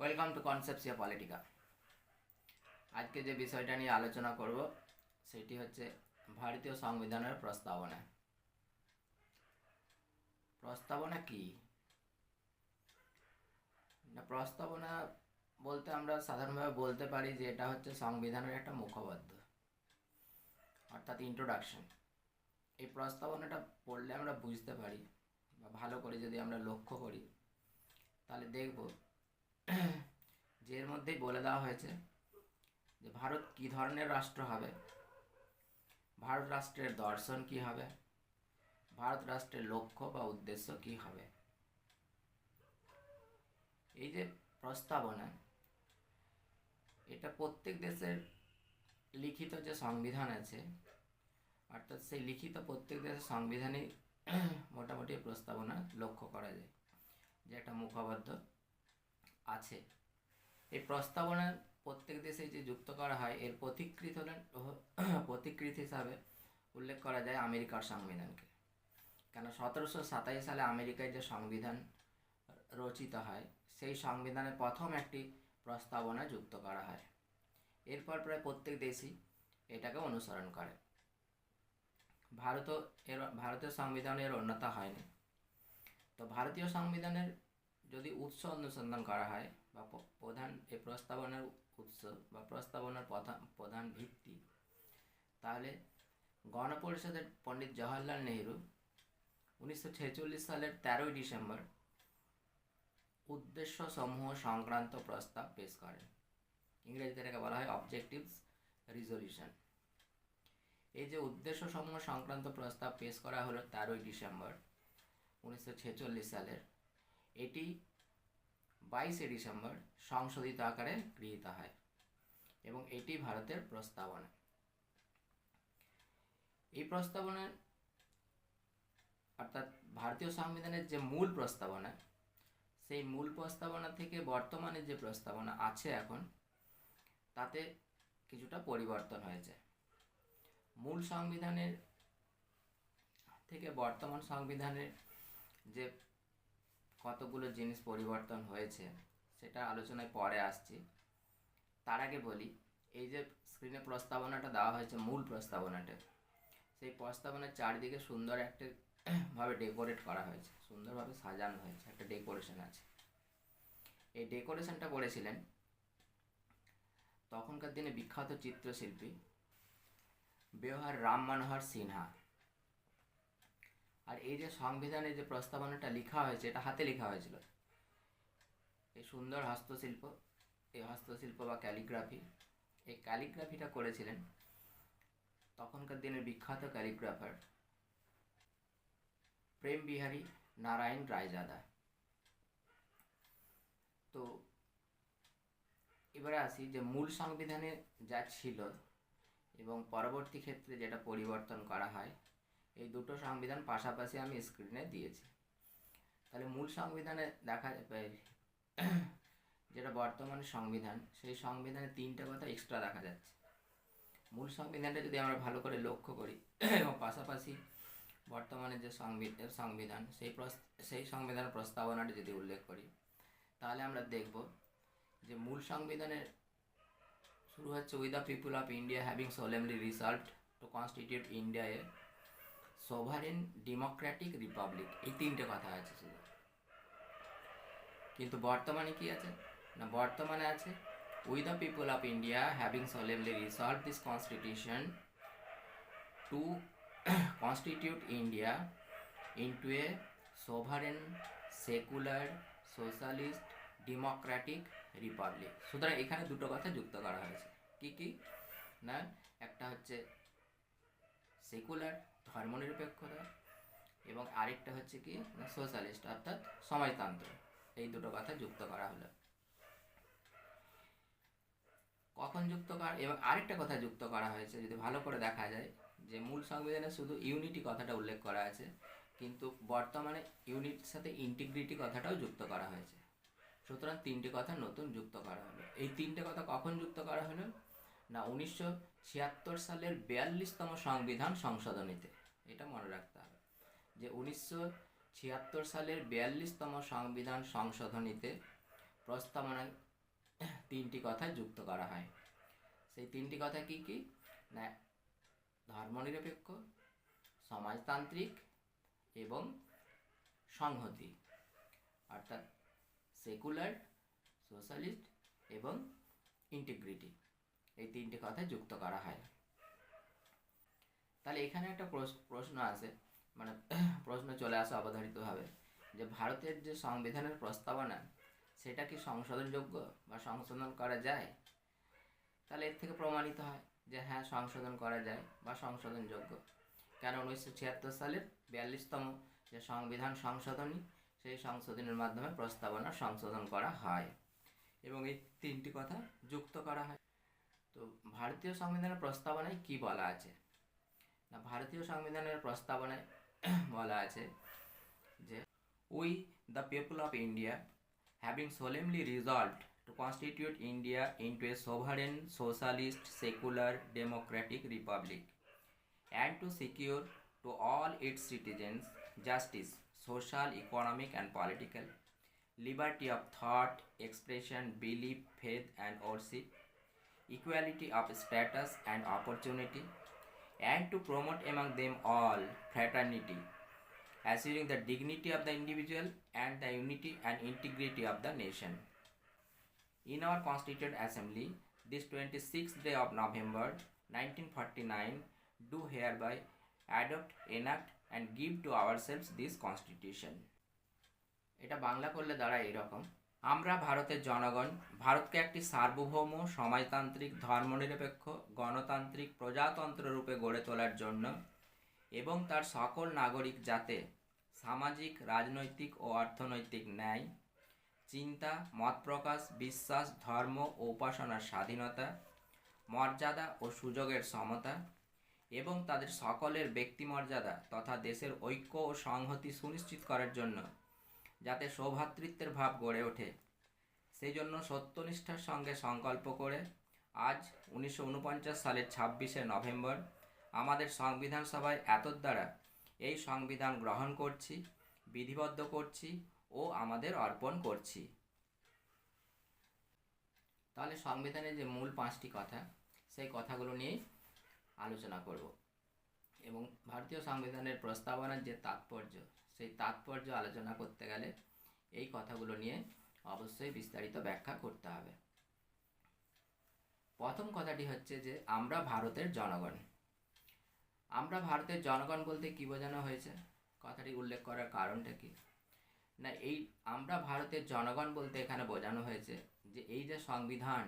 Welcome to কনসেপসিয়া Politika. আজকে যে বিষয়টা নিয়ে আলোচনা করব সেটি হচ্ছে ভারতীয় সংবিধানের প্রস্তাবনা। প্রস্তাবনা কি না, প্রস্তাবনা বলতে আমরা সাধারণভাবে বলতে পারি যে এটা হচ্ছে সংবিধানের একটা মুখপত্র, অর্থাৎ ইন্ট্রোডাকশন। এই প্রস্তাবনাটা পড়লে আমরা বুঝতে পারি বা ভালো করে যদি আমরা লক্ষ্য করি তাহলে দেখব যে এর মধ্যেই বলে দেওয়া হয়েছে যে ভারত কী ধরনের রাষ্ট্র হবে, ভারত রাষ্ট্রের দর্শন কি হবে, ভারত রাষ্ট্রের লক্ষ্য বা উদ্দেশ্য কি হবে। এই যে প্রস্তাবনা, এটা প্রত্যেক দেশের লিখিত যে সংবিধান আছে, অর্থাৎ সেই লিখিত প্রত্যেক দেশের সংবিধানে মোটামুটি প্রস্তাবনা লক্ষ্য করা যায় যে একটা মুখবদ্ধ আছে। এই প্রস্তাবনা প্রত্যেক দেশে যে যুক্ত করা হয় এর পথিকৃৎ হিসাবে উল্লেখ করা যায় আমেরিকার সংবিধানকে। কেন 1727 সালে আমেরিকায় যে সংবিধান রচিত হয় সেই সংবিধানে প্রথম একটি প্রস্তাবনা যুক্ত করা হয়। এরপর প্রায় প্রত্যেক দেশই এটাকে অনুসরণ করে। ভারতীয় সংবিধানের উন্নত হয়নি। তো ভারতীয় সংবিধানের যদি উৎস অনুসন্ধান করা হয় বা প্রধান এই প্রস্তাবনার উৎস বা প্রস্তাবনার প্রধান ভিত্তি, তাহলে গণপরিষদের পণ্ডিত জওহরলাল নেহরু 1946 সালের 13 ডিসেম্বর উদ্দেশ্য সমূহ সংক্রান্ত প্রস্তাব পেশ করেন। ইংরেজিতে এটাকে বলা হয় অবজেক্টিভস রিজলিউশন। এই যে উদ্দেশ্য সমূহ সংক্রান্ত প্রস্তাব পেশ করা হলো 13 ডিসেম্বর 1946 সালের, এটি 22 ডিসেম্বর সংশোধিত আকারে গৃহীত হয় এবং এটি ভারতের প্রস্তাবনা। এই প্রস্তাবনার অর্থাৎ ভারতীয় সংবিধানের যে মূল প্রস্তাবনা, সেই মূল প্রস্তাবনা থেকে বর্তমানে যে প্রস্তাবনা আছে এখন, তাতে কিছুটা পরিবর্তন হয়েছে। মূল সংবিধানের থেকে বর্তমান সংবিধানের যে কতগুলো জিনিস পরিবর্তন হয়েছে সেটা আলোচনায় পরে আসছি। তার আগে বলি, এই যে স্ক্রিনে প্রস্তাবনাটা দেওয়া হয়েছে, মূল প্রস্তাবনাটা, সেই প্রস্তাবনার চারিদিকে সুন্দর একটা ভাবে ডেকোরেট করা হয়েছে, সুন্দরভাবে সাজানো হয়েছে, একটা ডেকোরেশন আছে। এই ডেকোরেশনটা করেছিলেন তখনকার দিনে বিখ্যাত চিত্রশিল্পী বেওহার রাম মনোহর সিনহা। আর এই যে সংবিধানের যে প্রস্তাবনাটা লেখা হয়েছে, এটা হাতে লেখা হয়েছিল। এই সুন্দর হস্তশিল্প, এই হস্তশিল্প বা ক্যালিগ্রাফি, এই ক্যালিগ্রাফিটা করেছিলেন তখনকার দিনের বিখ্যাত ক্যালিগ্রাফার প্রেম বিহারী নারায়ণ রায়জাদা। তো এবারে আসি যে মূল সংবিধানে যা ছিল এবং পরবর্তী ক্ষেত্রে যেটা পরিবর্তন করা হয়, এই দুটো সংবিধান পাশাপাশি আমি স্ক্রিনে দিয়েছি। তাহলে মূল সংবিধানে দেখা যেটা বর্তমানে সংবিধান, সেই সংবিধানে তিনটে কথা এক্সট্রা দেখা যাচ্ছে। মূল সংবিধানটা যদি আমরা ভালো করে লক্ষ্য করি এবং পাশাপাশি বর্তমানে যে সংবিধান সেই সংবিধানের প্রস্তাবনাটা যদি উল্লেখ করি, তাহলে আমরা দেখব যে মূল সংবিধানের শুরু হচ্ছে with the people of India having সোলেমলি resolved two constitute India A sovereign Democratic Republic. এই তিনটে কথা আছে শুধু। কিন্তু বর্তমানে কি আছে না, বর্তমানে আছে with the people of India having সোলেমলি resolved this constitution two constitute India into A sovereign secular socialist Democratic Republic. সুতরাং এখানে দুটো কথা যুক্ত করা হয়েছে। কি কি না, একটা হচ্ছে সেকুলার ধর্মনিরপেক্ষতা এবং আরেকটা হচ্ছে কি না সোশ্যালিস্ট অর্থাৎ সমাজতন্ত্র। এই দুটো কথা যুক্ত করা হলো। কখন যুক্ত করা, এবং আরেকটা কথা যুক্ত করা হয়েছে, যদি ভালো করে দেখা যায় যে মূল সংবিধানে শুধু ইউনিটি কথাটা উল্লেখ করা আছে, কিন্তু বর্তমানে ইউনিটির সাথে ইন্টিগ্রিটি কথাটাও যুক্ত করা হয়েছে। সুতরাং তিনটে কথা নতুন যুক্ত করা হলো। এই তিনটে কথা কখন যুক্ত করা হলো না, 1976 সালের 42তম সংবিধান সংশোধনীতে। এটা মনে রাখতে হবে যে 1976 সালের 42তম সংবিধান সংশোধনীতে প্রস্তাবনা তিনটি কথা যুক্ত করা হয়। সেই তিনটি কথা কি কি না, ধর্মনিরপেক্ষ, সমাজতান্ত্রিক এবং সংহতি, অর্থাৎ সেকুলার, সোশ্যালিস্ট এবং ইন্টিগ্রিটি, এই তিনটি কথা যুক্ত করা হয়। তাহলে এখানে একটা প্রশ্ন আসে, মানে প্রশ্ন চলে আসে অবধারিতভাবে, যে ভারতের যে সংবিধানের প্রস্তাবনা সেটা কি সংশোধনযোগ্য বা সংশোধন করা যায়? তাহলে এর থেকে প্রমাণিত হয় যে হ্যাঁ, সংশোধন করা যায় বা সংশোধনযোগ্য। কেন 1976 সালের 42তম যে সংবিধান সংশোধনী, সেই সংশোধনের মাধ্যমে প্রস্তাবনা সংশোধন করা হয় এবং এই তিনটি কথা যুক্ত করা হয়। তো ভারতীয় সংবিধানের প্রস্তাবনায় কি বলা আছে না, ভারতীয় সংবিধানের প্রস্তাবনায় বলা আছে যে we the people of India having solemnly resolved to constitute India into a sovereign, socialist, secular, democratic republic, and to secure to all its citizens justice, social, economic, and political, liberty of thought, expression, belief, faith, and worship, equality of status and opportunity, and to promote among them all fraternity, assuring the dignity of the individual and the unity and integrity of the nation. In our Constituent Assembly, this 26th day of November 1949, do hereby adopt, enact, and give to ourselves this Constitution. এটা বাংলা করলে দাঁড়ায় এরকম: আমরা ভারতের জনগণ ভারতকে একটি সার্বভৌম, সমাজতান্ত্রিক, ধর্মনিরপেক্ষ, গণতান্ত্রিক প্রজাতন্ত্র রূপে গড়ে তোলার জন্য এবং তার সকল নাগরিক যাতে সামাজিক, রাজনৈতিক ও অর্থনৈতিক ন্যায়, চিন্তা, মত প্রকাশ, বিশ্বাস, ধর্ম ও উপাসনার স্বাধীনতা, মর্যাদা ও সুযোগের সমতা এবং তাদের সকলের ব্যক্তিমর্যাদা তথা দেশের ঐক্য ও সংহতি সুনিশ্চিত করার জন্য যাতে সৌভ্রাতৃত্বের ভাব গড়ে ওঠে, সেই জন্য সত্যনিষ্ঠার সঙ্গে সংকল্প করে আজ 1949 সালের 26শে নভেম্বর আমাদের সংবিধান সভায় এতদ্বারা এই সংবিধান গ্রহণ করছি, বিধিবদ্ধ করছি ও আমাদের অর্পণ করছি। তাহলে সংবিধানের যে মূল 5টি কথা, সেই কথাগুলো নিয়েই আলোচনা করব এবং ভারতীয় সংবিধানের প্রস্তাবনার যে তাৎপর্য, সেই তাৎপর্য আলোচনা করতে গেলে এই কথাগুলো নিয়ে অবশ্যই বিস্তারিত ব্যাখ্যা করতে হবে। প্রথম কথাটি হচ্ছে যে আমরা ভারতের জনগণ। আমরা ভারতের জনগণ বলতে কি বোঝানো হয়েছে, কথাটি উল্লেখ করার কারণটা কি না, এই আমরা ভারতের জনগণ বলতে এখানে বোঝানো হয়েছে যে এই যে সংবিধান,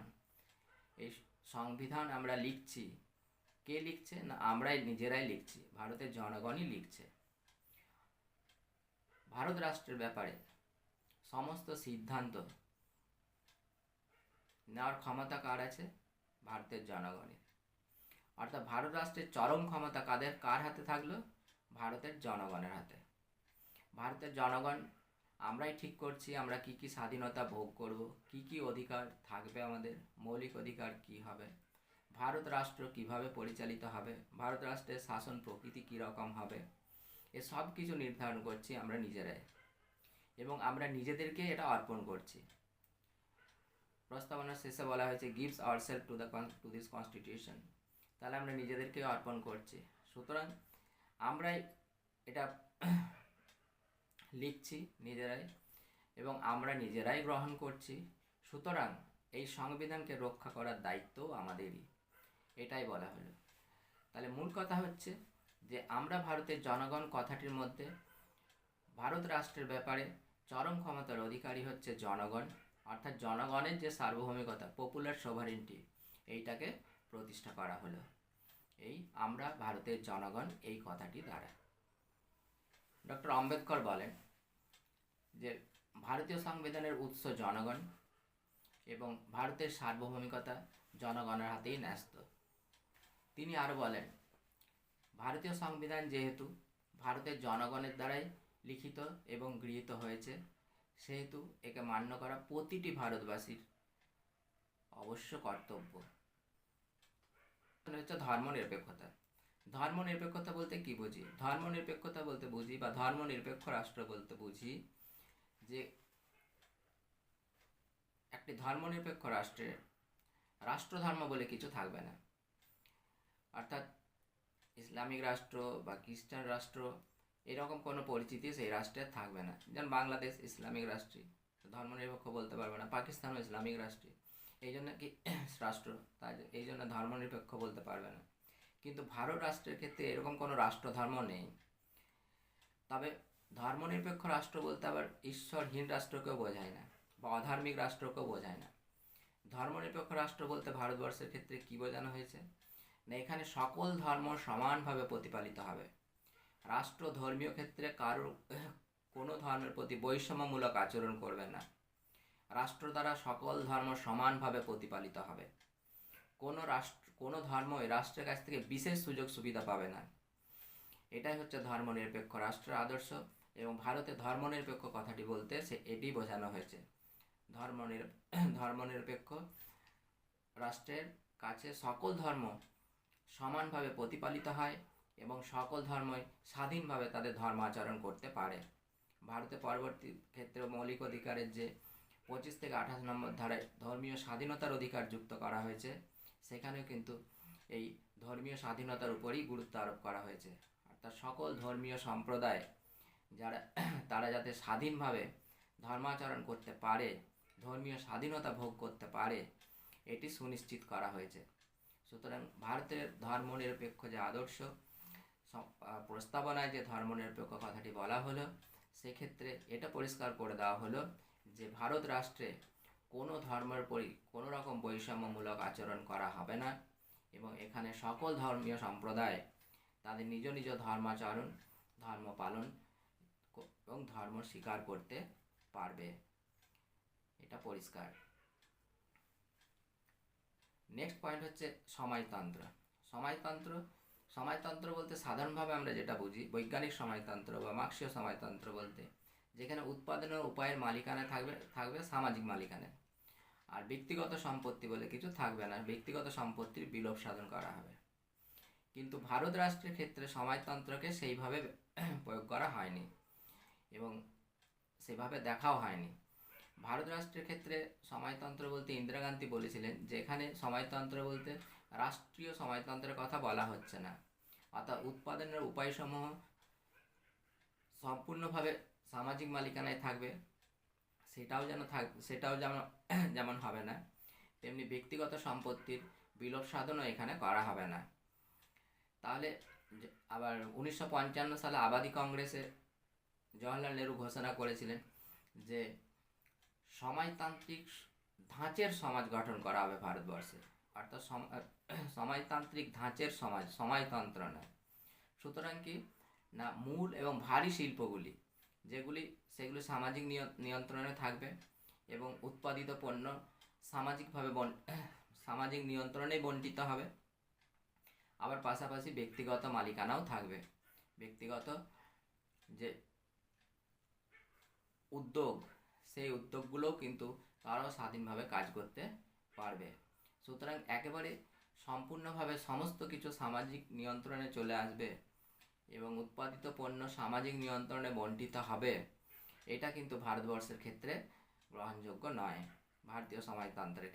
এই সংবিধান আমরা লিখছি, কে লিখছে না, আমরাই নিজেরাই লিখছি, ভারতের জনগণই লিখছে। ভারত রাষ্ট্রের ব্যাপারে সমস্ত সিদ্ধান্ত নেওয়ার ক্ষমতা কার আছে? ভারতের জনগণের। অর্থাৎ ভারত রাষ্ট্রের চরম ক্ষমতা কার হাতে থাকলো? ভারতের জনগণের হাতে। ভারতের জনগণ আমরাই ঠিক করছি আমরা কি কি স্বাধীনতা ভোগ করব, কি কি অধিকার থাকবে, আমাদের মৌলিক অধিকার কি হবে, ভারত রাষ্ট্র কিভাবে পরিচালিত হবে, ভারত রাষ্ট্রের শাসন প্রকৃতি কীরকম হবে, এসব কিছু নির্ধারণ করছি আমরা নিজেরাই এবং আমরা নিজেদেরকে এটা অর্পণ করছি। প্রস্তাবনার শেষে বলা হয়েছে gives ourself to this constitution, তাহলে আমরা নিজেদেরকে অর্পণ করছি। সুতরাং আমরাই এটা লিখছি নিজেরাই এবং আমরা নিজেরাই গ্রহণ করছি। সুতরাং এই সংবিধানকে রক্ষা করার দায়িত্ব আমাদেরই, এটাই বলা হলো। তাহলে মূল কথা হচ্ছে যে আমরা ভারতের জনগণ কথাটির মধ্যে ভারত রাষ্ট্রের ব্যাপারে চরম ক্ষমতার অধিকারী হচ্ছে জনগণ, অর্থাৎ জনগণের যে সার্বভৌমিকতা, পপুলার সোভারেন্টি, এইটাকে প্রতিষ্ঠা করা হলো এই আমরা ভারতের জনগণ এই কথাটি দ্বারা। ডক্টর আম্বেদকর বলেন যে ভারতীয় সংবিধানের উৎস জনগণ এবং ভারতের সার্বভৌমিকতা জনগণের হাতেই ন্যস্ত। তিনি আরও বলেন ভারতীয় সংবিধান যেহেতু ভারতের জনগণের দ্বারাই লিখিত এবং গৃহীত হয়েছে, সেহেতু একে মান্য করা প্রতিটি ভারতবাসীর অবশ্য কর্তব্য। হচ্ছে ধর্মনিরপেক্ষতা। ধর্মনিরপেক্ষতা বলতে কি বুঝি? ধর্মনিরপেক্ষতা বলতে বুঝি বা ধর্মনিরপেক্ষ রাষ্ট্র বলতে বুঝি যে একটি ধর্মনিরপেক্ষ রাষ্ট্রের রাষ্ট্রধর্ম বলে কিছু থাকবে না। অর্থাৎ ইসলামিক রাষ্ট্র বা খ্রিস্টান রাষ্ট্র এরকম কোনো পরিচিতি সেই রাষ্ট্রের থাকবে না। যেমন বাংলাদেশ ইসলামিক রাষ্ট্রই, ধর্মনিরপেক্ষ বলতে পারবে না। পাকিস্তানও ইসলামিক রাষ্ট্রই, এই জন্য কি রাষ্ট্র, তাই এই জন্য ধর্মনিরপেক্ষ বলতে পারবে না। কিন্তু ভারত রাষ্ট্রের ক্ষেত্রে এরকম কোনো রাষ্ট্রধর্ম নেই। তবে ধর্মনিরপেক্ষ রাষ্ট্র বলতে আবার ঈশ্বরহীন রাষ্ট্রকেও বোঝায় না বা অধার্মিক রাষ্ট্রকেও বোঝায় না। ধর্মনিরপেক্ষ রাষ্ট্র বলতে ভারতবর্ষের ক্ষেত্রে কী বোঝানো হয়েছে না, এখানে সকল ধর্ম সমানভাবে প্রতিপালিত হবে। রাষ্ট্র ধর্মীয় ক্ষেত্রে কারো কোনো ধর্মের প্রতি বৈষম্যমূলক আচরণ করবে না। রাষ্ট্র দ্বারা সকল ধর্ম সমানভাবে প্রতিপালিত হবে। কোনো ধর্মই রাষ্ট্রের কাছ থেকে বিশেষ সুযোগ সুবিধা পাবে না। এটাই হচ্ছে ধর্মনিরপেক্ষ রাষ্ট্রের আদর্শ। এবং ভারতে ধর্মনিরপেক্ষ কথাটি বলতে এটি বোঝানো হয়েছে। ধর্মনিরপেক্ষ রাষ্ট্রের কাছে সকল ধর্ম সমানভাবে প্রতিপালিত হয় এবং সকল ধর্মই স্বাধীনভাবে তাদের ধর্ম আচরণ করতে পারে। ভারতে পরবর্তী ক্ষেত্রে মৌলিক অধিকারের যে 25 থেকে 28 নম্বর ধারায় ধর্মীয় স্বাধীনতার অধিকার যুক্ত করা হয়েছে, সেখানেও কিন্তু এই ধর্মীয় স্বাধীনতার উপরই গুরুত্ব আরোপ করা হয়েছে। অর্থাৎ সকল ধর্মীয় সম্প্রদায় তারা যাতে স্বাধীনভাবে ধর্মাচরণ করতে পারে, ধর্মীয় স্বাধীনতা ভোগ করতে পারে, এটি সুনিশ্চিত করা হয়েছে। সুতরাং ভারতের ধর্মনিরপেক্ষ যে আদর্শ প্রস্তাবনায় যে ধর্মনিরপেক্ষ কথাটি বলা হলো, সেক্ষেত্রে এটা পরিষ্কার করে দেওয়া হলো যে ভারত রাষ্ট্রে কোনো ধর্মের কোনো রকম বৈষম্যমূলক আচরণ করা হবে না এবং এখানে সকল ধর্মীয় সম্প্রদায় তাদের নিজ নিজ ধর্মাচরণ, ধর্ম পালন এবং ধর্ম স্বীকার করতে পারবে। এটা পরিষ্কার। নেক্সট পয়েন্ট হচ্ছে সময়তন্ত্র। সময়তন্ত্র বলতে সাধারণভাবে আমরা যেটা বুঝি, বৈজ্ঞানিক সময়তন্ত্র বা মার্ক্সীয় সময়তন্ত্র বলতে, যেখানে উৎপাদনের উপায়ের মালিকানা থাকবে সামাজিক মালিকানা, আর ব্যক্তিগত সম্পত্তি বলে কিছু থাকবে না, ব্যক্তিগত সম্পত্তির বিলোপ সাধন করা হবে। কিন্তু ভারত রাষ্ট্রের ক্ষেত্রে সময়তন্ত্রকে সেইভাবে প্রয়োগ করা হয়নি এবং সেভাবে দেখাও হয়নি। ভারত রাষ্ট্রের ক্ষেত্রে সময়তন্ত্র বলতে ইন্দিরা গান্ধী বলেছিলেন যে এখানে সময়তন্ত্র বলতে রাষ্ট্রীয় সময়তন্ত্রের কথা বলা হচ্ছে না, অর্থাৎ উৎপাদনের উপায়সমূহ সম্পূর্ণভাবে সামাজিক মালিকানায় থাকবে, সেটাও যেমন হবে না, তেমনি ব্যক্তিগত সম্পত্তির বিলোপ সাধনও এখানে করা হবে না। তাহলে আবার 1955 সালে আবাদি কংগ্রেসে জওহরলাল নেহরু ঘোষণা করেছিলেন যে সময়তান্ত্রিক ধাঁচের সমাজ গঠন করা হবে ভারতবর্ষে, অর্থাৎ সময়তান্ত্রিক ধাঁচের সমাজ, সমাজতন্ত্র নয়। সুতরাং কি না, মূল এবং ভারী শিল্পগুলি সেগুলি সামাজিক নিয়ন্ত্রণে থাকবে এবং উৎপাদিত পণ্য সামাজিক নিয়ন্ত্রণে বণ্টিত হবে। আবার পাশাপাশি ব্যক্তিগত মালিকানাও থাকবে, ব্যক্তিগত যে উদ্যোগ, সেই উদ্যোগগুলোও কিন্তু তারাও স্বাধীনভাবে কাজ করতে পারবে। সুতরাং একেবারে সম্পূর্ণভাবে সমস্ত কিছু সামাজিক নিয়ন্ত্রণে চলে আসবে এবং উৎপাদিত পণ্য সামাজিক নিয়ন্ত্রণে বণ্টিত হবে, এটা কিন্তু ভারতবর্ষের ক্ষেত্রে গ্রহণযোগ্য নয়। ভারতীয় সমাজতান্ত্রিক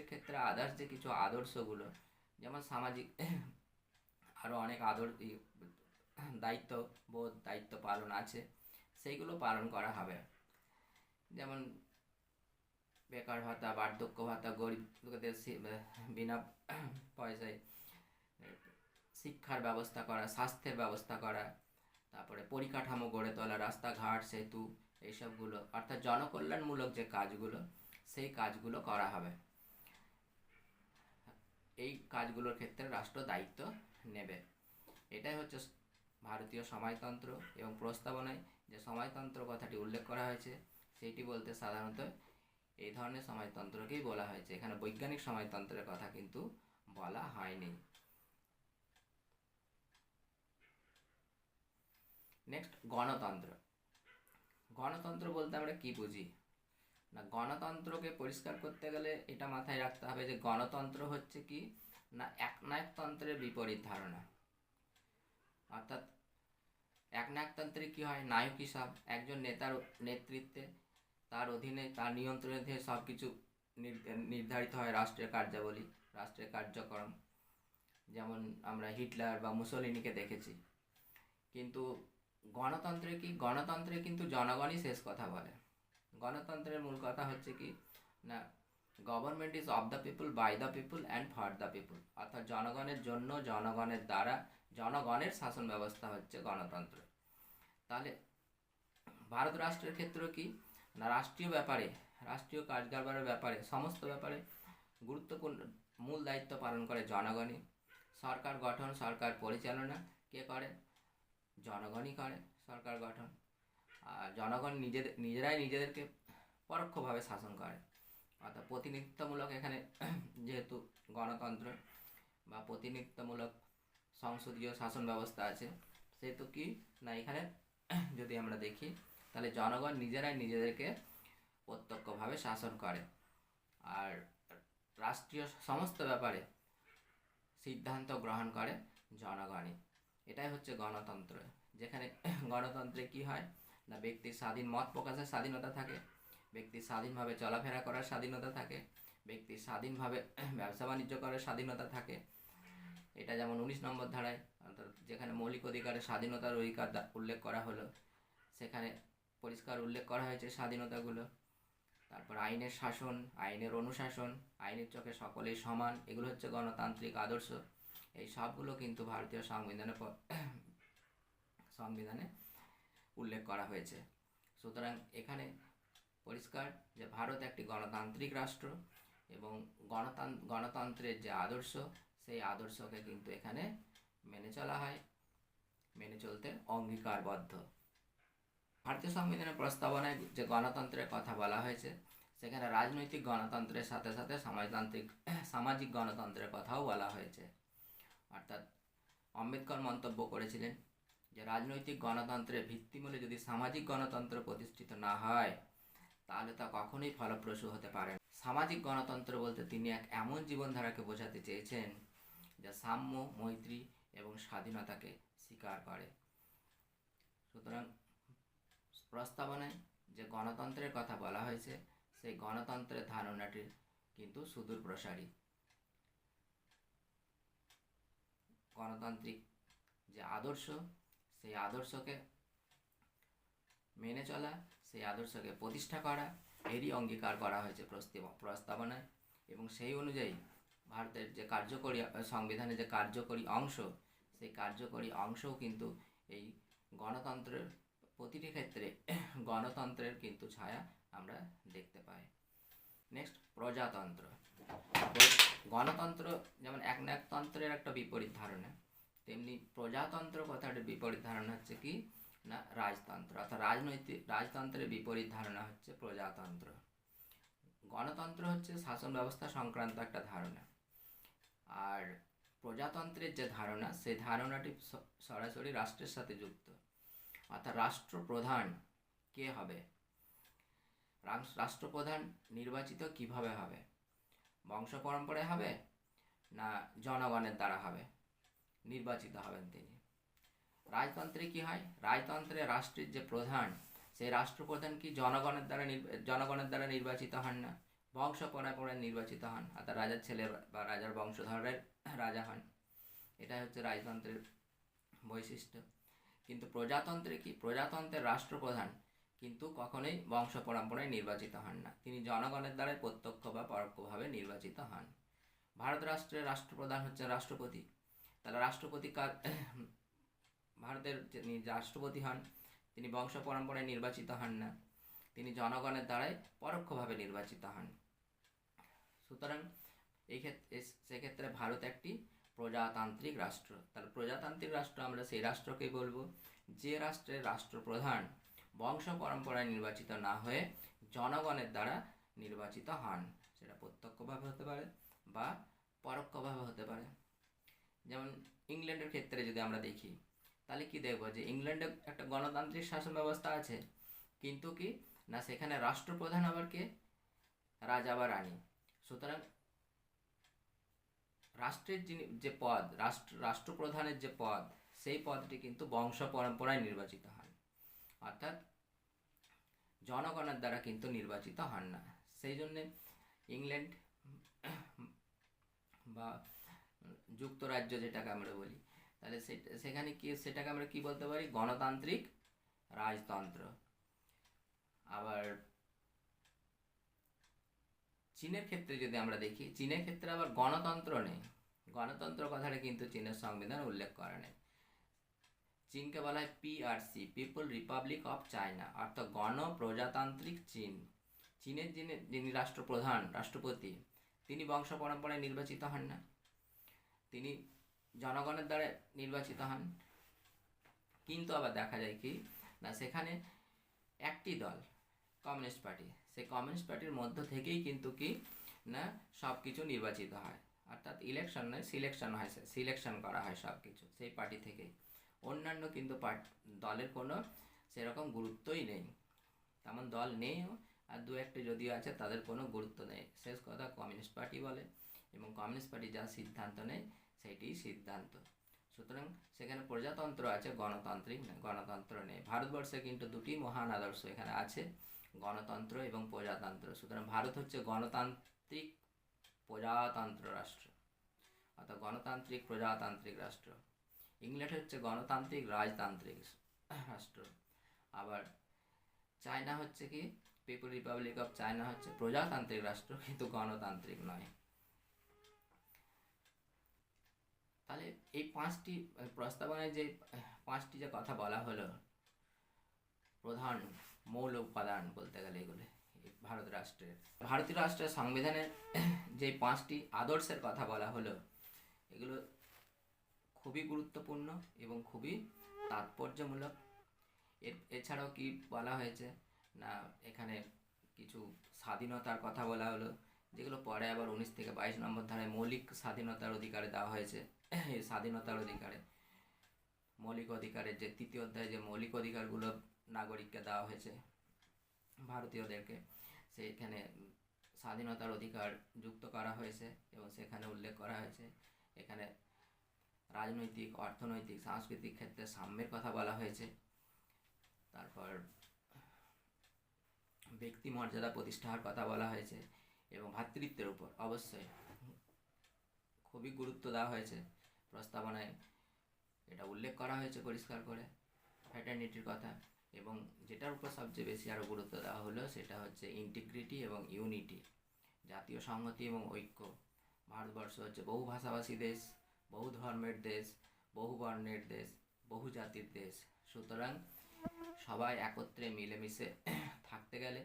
ক্ষেত্রে আদার্স যে কিছু আদর্শগুলো, যেমন সামাজিক আরও অনেক দায়িত্ববোধ, দায়িত্ব পালন আছে, সেইগুলো পালন করা হবে। যেমন বেকার ভাতা, বার্ধক্য ভাতা, গরিব লোকেদের বিনা পয়সায় শিক্ষার ব্যবস্থা করা, স্বাস্থ্যের ব্যবস্থা করা, তারপরে পরিকাঠামো গড়ে তোলা, রাস্তাঘাট, সেতু, এইসবগুলো, অর্থাৎ জনকল্যাণমূলক যে কাজগুলো, সেই কাজগুলো করা হবে। এই কাজগুলোর ক্ষেত্রে রাষ্ট্র দায়িত্ব নেবে। এটাই হচ্ছে ভারতীয় সমাজতন্ত্র। এবং প্রস্তাবনায় যে সমাজতন্ত্র কথাটি উল্লেখ করা হয়েছে, সেইটি বলতে সাধারণত এই ধরনের সমাজতন্ত্রকেই বলা হয়েছে, এখানে বৈজ্ঞানিক সমাজতন্ত্রের কথা কিন্তু বলা হয়নি। নেক্সট, গণতন্ত্র বলতে আমরা কি বুঝি না, গণতন্ত্রকে পরিষ্কার করতে গেলে এটা মাথায় রাখতে হবে যে গণতন্ত্র হচ্ছে কি না একনায়কতন্ত্রের বিপরীত ধারণা। অর্থাৎ একনায়কতন্ত্রে কি হয়, নায়ক হিসাব একজন নেতার নেতৃত্বে তার অধীনে, তার নিয়ন্ত্রণে সব কিছু নির্ধারিত হয় রাষ্ট্রের কার্যাবলী, রাষ্ট্রের কার্যক্রম। যেমন আমরা হিটলার বা মুসোলিনিকে দেখেছি। কিন্তু গণতন্ত্রে কি, গণতন্ত্রে কিন্তু জনগণই শেষ কথা বলে। গণতন্ত্রের মূল কথা হচ্ছে কি না, government is of the people, by the people and for the people, অর্থাৎ জনগণের জন্য, জনগণের দ্বারা, জনগণের শাসন ব্যবস্থা হচ্ছে গণতন্ত্র। তাহলে ভারত রাষ্ট্রের ক্ষেত্রে কি না, রাষ্ট্রীয় ব্যাপারে, রাষ্ট্রীয় কার্যভারের ব্যাপারে, সমস্ত ব্যাপারে গুরুত্বপূর্ণ মূল দায়িত্ব পালন করে জনগণই। সরকার গঠন, সরকার পরিচালনা কে করে? জনগণই করে সরকার গঠন। আর জনগণ নিজেরাই নিজেদেরকে পরোক্ষভাবে শাসন করে। অর্থাৎ প্রতিনিধিত্বমূলক এখানে যেহেতু গণতন্ত্র বা প্রতিনিধিত্বমূলক সংসদীয় শাসন ব্যবস্থা আছে, সেহেতু কি না এখানে যদি আমরা দেখি তাহলে জনগণ নিজেরাই নিজেদেরকে প্রত্যক্ষভাবে শাসন করে। আর রাষ্ট্রীয় সমস্ত ব্যাপারে সিদ্ধান্ত গ্রহণ করে জনগণই। এটাই হচ্ছে গণতন্ত্র, যেখানে গণতন্ত্রে কি হয় না, ব্যক্তির স্বাধীন মত প্রকাশের স্বাধীনতা থাকে, ব্যক্তির স্বাধীনভাবে চলাফেরা করার স্বাধীনতা থাকে, ব্যক্তির স্বাধীনভাবে ব্যবসা বাণিজ্য করার স্বাধীনতা থাকে। এটা যেমন 19 নম্বর ধারায়, অর্থাৎ যেখানে মৌলিক অধিকারের স্বাধীনতার অধিকার উল্লেখ করা হলো, সেখানে পরিষ্কার উল্লেখ করা হয়েছে স্বাধীনতাগুলো। তারপর আইনের শাসন, আইনের অনুশাসন, আইনের চোখে সকলেই সমান, এগুলো হচ্ছে গণতান্ত্রিক আদর্শ। এই সবগুলো কিন্তু ভারতীয় সংবিধানে উল্লেখ করা হয়েছে। সুতরাং এখানে পরিষ্কার যে ভারত একটি গণতান্ত্রিক রাষ্ট্র, এবং গণতন্ত্রের যে আদর্শ, সেই আদর্শকে কিন্তু এখানে মেনে চলা হয়, মেনে চলতে অঙ্গীকারবদ্ধ। ভারতীয় সংবিধানের প্রস্তাবনায় যে গণতন্ত্রের কথা বলা হয়েছে, সেখানে রাজনৈতিক গণতন্ত্রের সাথে সাথে সামাজিক গণতন্ত্রের কথাও বলা হয়েছে। অর্থাৎ আম্বেদকর মন্তব্য করেছিলেন যে রাজনৈতিক গণতন্ত্রের ভিত্তিমূলে যদি সামাজিক গণতন্ত্র প্রতিষ্ঠিত না হয়, তাহলে তা কখনোই ফলপ্রসূ হতে পারে না। সামাজিক গণতন্ত্র বলতে তিনি এক এমন জীবনধারাকে বোঝাতে চেয়েছেন যা সাম্য, মৈত্রী এবং স্বাধীনতাকে স্বীকার করে। সুতরাং প্রস্তাবনায় যে গণতন্ত্রের কথা বলা হয়েছে, সেই গণতন্ত্রের ধারণাটি কিন্তু সুদূর প্রসারী। গণতান্ত্রিক যে আদর্শ, সেই আদর্শকে মেনে চলা, সেই আদর্শকে প্রতিষ্ঠা করা, এরই অঙ্গীকার করা হয়েছে প্রস্তাবনায়। এবং সেই অনুযায়ী ভারতের যে কার্যকরী সংবিধানের যে কার্যকরী অংশ, সেই কার্যকরী অংশও কিন্তু এই গণতন্ত্রের প্রতিটি ক্ষেত্রে গণতন্ত্রের কিন্তু ছায়া আমরা দেখতে পাই। নেক্সট, প্রজাতন্ত্র। গণতন্ত্র যেমন একনায়কতন্ত্রের একটা বিপরীত ধারণা, তেমনি প্রজাতন্ত্র কথাটির বিপরীত ধারণা হচ্ছে কি না রাজতন্ত্র, অর্থাৎ রাজতন্ত্রের বিপরীত ধারণা হচ্ছে প্রজাতন্ত্র। গণতন্ত্র হচ্ছে শাসন ব্যবস্থা সংক্রান্ত একটা ধারণা, আর প্রজাতন্ত্রের যে ধারণা, সেই ধারণাটি সরাসরি রাষ্ট্রের সাথে যুক্ত। অর্থাৎ রাষ্ট্রপ্রধান কে হবে, রাষ্ট্রপ্রধান নির্বাচিত কিভাবে হবে, বংশ পরম্পরায় হবে না জনগণের দ্বারা হবে, নির্বাচিত হবেন তিনি। রাজতন্ত্রে কি হয়, রাজতন্ত্রে রাষ্ট্রের যে প্রধান, সেই রাষ্ট্রপ্রধান কি জনগণের দ্বারা নির্বাচিত হন না, বংশ পরম্পরায় নির্বাচিত হন, অর্থাৎ রাজার ছেলে বা রাজার বংশধরের রাজা হন। এটাই হচ্ছে রাজতন্ত্রের বৈশিষ্ট্য। কিন্তু প্রজাতন্ত্রে কি, প্রজাতন্ত্রের রাষ্ট্রপ্রধান কিন্তু কখনোই বংশ পরম্পরায় নির্বাচিত হন না, তিনি জনগণের দ্বারাই প্রত্যক্ষ বা পরোক্ষভাবে নির্বাচিত হন। ভারত রাষ্ট্রের রাষ্ট্রপ্রধান হচ্ছে রাষ্ট্রপতি। তাহলে রাষ্ট্রপতি ভারতের যিনি রাষ্ট্রপতি হন, তিনি বংশ পরম্পরায় নির্বাচিত হন না, তিনি জনগণের দ্বারাই পরোক্ষভাবে নির্বাচিত হন। সুতরাং সেক্ষেত্রে ভারত একটি প্রজাতান্ত্রিক রাষ্ট্র। তাহলে প্রজাতান্ত্রিক রাষ্ট্র আমরা সেই রাষ্ট্রকেই বলবো যে রাষ্ট্রের রাষ্ট্রপ্রধান বংশ পরম্পরায় নির্বাচিত না হয়ে জনগণের দ্বারা নির্বাচিত হন, সেটা প্রত্যক্ষভাবে হতে পারে বা পরোক্ষভাবে হতে পারে। যেমন ইংল্যান্ডের ক্ষেত্রে যদি আমরা দেখি, তাহলে কি দেখব যে ইংল্যান্ডে একটা গণতান্ত্রিক শাসন ব্যবস্থা আছে, কিন্তু কি না সেখানে রাষ্ট্রপ্রধান আবার কে, রাজা বা রানী। সুতরাং রাষ্ট্রের যে পদ, রাষ্ট্রপ্রধানের যে পদ, সেই পদটি কিন্তু বংশ পরম্পরায় নির্বাচিত হয়। অর্থাৎ জনগণের দ্বারা কিন্তু নির্বাচিত হন না। সেই জন্যে ইংল্যান্ড বা যুক্তরাজ্য যেটাকে আমরা বলি, তাহলে সেখানে কি, সেটাকে আমরা কি বলতে পারি, গণতান্ত্রিক রাজতন্ত্র। আবার চীনের ক্ষেত্রে যদি আমরা দেখি, চীনের ক্ষেত্রে আবার গণতন্ত্র নেই। গণতন্ত্র কথাটা কিন্তু চীনের সংবিধান উল্লেখ করা নেই। চীনকে বলা হয় PRC, people Republic of China, অর্থাৎ গণপ্রজাতান্ত্রিক চীন। চীনের যিনি রাষ্ট্রপ্রধান, রাষ্ট্রপতি, তিনি বংশ পরম্পরায় নির্বাচিত হন না, তিনি জনগণের দ্বারা নির্বাচিত হন। কিন্তু আবার দেখা যায় কি না, সেখানে একটি দল, কমিউনিস্ট পার্টি, সেই কমিউনিস্ট পার্টির মধ্য থেকেই কিন্তু কি না সব কিছু নির্বাচিত হয়, অর্থাৎ ইলেকশন নয়, সিলেকশন হয়, সিলেকশন করা হয় সব কিছু সেই পার্টি থেকেই। অন্যান্য কিন্তু দলের কোনো সেরকম গুরুত্বই নেই, তেমন দল নেই, আর দু একটি যদিও আছে তাদের কোনো গুরুত্ব নেই। শেষ কথা কমিউনিস্ট পার্টি বলে, এবং কমিউনিস্ট পার্টি যা সিদ্ধান্ত নেয় সেইটি সিদ্ধান্ত। সুতরাং সেখানে প্রজাতন্ত্র আছে, গণতান্ত্রিক গণতন্ত্র নেই। ভারতবর্ষে কিন্তু দুটি মহান আদর্শ এখানে আছে, গণতন্ত্র এবং প্রজাতন্ত্র। সুতরাং ভারত হচ্ছে গণতান্ত্রিক প্রজাতন্ত্র রাষ্ট্র, অর্থাৎ গণতান্ত্রিক প্রজাতান্ত্রিক রাষ্ট্র। ইংল্যান্ড হচ্ছে গণতান্ত্রিক রাজতান্ত্রিক রাষ্ট্র। আবার চায়না হচ্ছে কি, পিপল রিপাবলিক অফ চায়না হচ্ছে প্রজাতান্ত্রিক রাষ্ট্র, কিন্তু গণতান্ত্রিক নয়। তাহলে এই পাঁচটি প্রস্তাবনায় যে পাঁচটি যে কথা বলা হলো, প্রধান মৌল উপাদান বলতে গেলে এগুলো ভারতীয় রাষ্ট্রের সংবিধানের যে পাঁচটি আদর্শের কথা বলা হলো, এগুলো খুবই গুরুত্বপূর্ণ এবং খুবই তাৎপর্যমূলক। এছাড়াও কি বলা হয়েছে না, এখানে কিছু স্বাধীনতার কথা বলা হলো, যেগুলো পরে আবার 19 থেকে 22 নম্বর ধারায় মৌলিক স্বাধীনতার অধিকারে দেওয়া হয়েছে। এই স্বাধীনতার অধিকারে, মৌলিক অধিকারের যে তৃতীয় অধ্যায়ে যে মৌলিক অধিকারগুলো নাগরিককে দেওয়া হয়েছে ভারতীয়দেরকে, সেইখানে স্বাধীনতার অধিকার যুক্ত করা হয়েছে এবং সেখানে উল্লেখ করা হয়েছে এখানে রাজনৈতিক, অর্থনৈতিক, সাংস্কৃতিক ক্ষেত্রে সাম্যের কথা বলা হয়েছে। তারপর ব্যক্তি মর্যাদা প্রতিষ্ঠার কথা বলা হয়েছে, এবং ভ্রাতৃত্বের উপর অবশ্যই খুবই গুরুত্ব দেওয়া হয়েছে প্রস্তাবনায়, এটা উল্লেখ করা হয়েছে পরিষ্কার করে, ফ্র্যাটার্নিটির কথা। এবং যেটার উপর সবচেয়ে বেশি আরও গুরুত্ব দেওয়া হলো সেটা হচ্ছে ইন্টিগ্রিটি এবং ইউনিটি, জাতীয় সংহতি এবং ঐক্য। ভারতবর্ষ হচ্ছে বহু ভাষাভাষী দেশ, বহু ধর্মের দেশ, বহু বর্ণের দেশ, বহু জাতির দেশ। সুতরাং সবাই একত্রে মিলেমিশে থাকতে গেলে,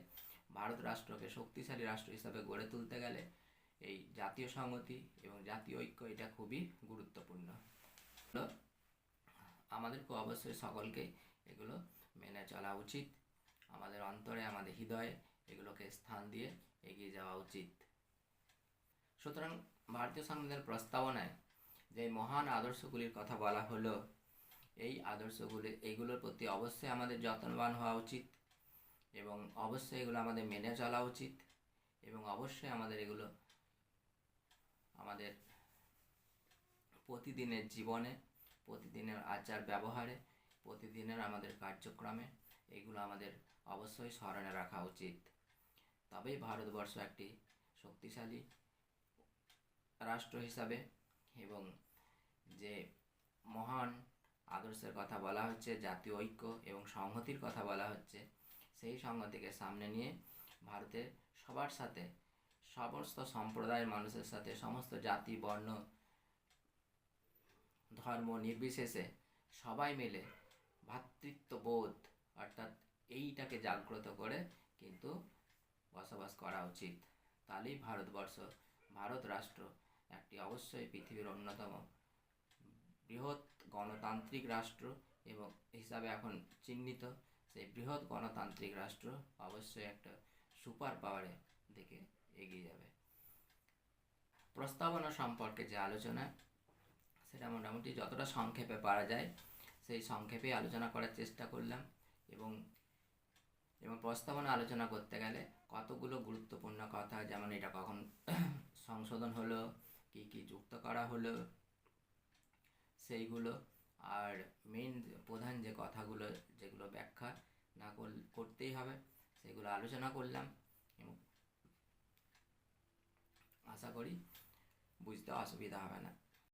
ভারত রাষ্ট্রকে শক্তিশালী রাষ্ট্র হিসাবে গড়ে তুলতে গেলে এই জাতীয় সংহতি এবং জাতীয় ঐক্য এটা খুবই গুরুত্বপূর্ণ। আমাদেরকে অবশ্যই সকলকে এগুলো মেনে চলা উচিত, আমাদের অন্তরে, আমাদের হৃদয়ে এগুলোকে স্থান দিয়ে এগিয়ে যাওয়া উচিত। সুতরাং ভারতীয় সংবিধান প্রস্তাবনায় যে মহান আদর্শগুলির কথা বলা হলো, এই আদর্শগুলি, এইগুলোর প্রতি অবশ্যই আমাদের যত্নবান হওয়া উচিত, এবং অবশ্যই এগুলো আমাদের মেনে চলা উচিত, এবং অবশ্যই আমাদের এগুলো আমাদের প্রতিদিনের জীবনে, প্রতিদিনের আচার ব্যবহারে, প্রতিদিনের আমাদের কার্যক্রমে এগুলো আমাদের অবশ্যই স্মরণে রাখা উচিত। তবেই ভারতবর্ষ একটি শক্তিশালী রাষ্ট্র হিসাবে, এবং যে মহান আদর্শের কথা বলা হচ্ছে, জাতীয় ঐক্য এবং সংহতির কথা বলা হচ্ছে, সেই সংহতিকে সামনে নিয়ে ভারতের সবার সাথে, সমস্ত সম্প্রদায়ের মানুষের সাথে, সমস্ত জাতি, বর্ণ, ধর্ম নির্বিশেষে সবাই মিলে ভ্রাতৃত্ববোধ, অর্থাৎ এইটাকে জাগ্রত করে কিন্তু বসবাস করা উচিত। তাহলেই ভারতবর্ষ, ভারত রাষ্ট্র একটি অবশ্যই পৃথিবীর অন্যতম বৃহৎ গণতান্ত্রিক রাষ্ট্র এবং হিসাবে এখন চিহ্নিত। সেই বৃহৎ গণতান্ত্রিক রাষ্ট্র অবশ্যই একটা সুপার পাওয়ারের দিকে এগিয়ে যাবে। প্রস্তাবনা সম্পর্কে যে আলোচনা, সেটা মোটামুটি যতটা সংক্ষেপে পারা যায় সেই সংক্ষেপে আলোচনা করার চেষ্টা করলাম। এবং প্রস্তাবনা আলোচনা করতে গেলে কতগুলো গুরুত্বপূর্ণ কথা, যেমন এটা কখন সংশোধন হলো, কি কি যুক্ত করা হলো সেইগুলো, আর মেন প্রধান যে কথাগুলো যেগুলো ব্যাখ্যা না করতেই হবে সেগুলো আলোচনা করলাম এবং আশা করি বুঝতে অসুবিধা হবে না।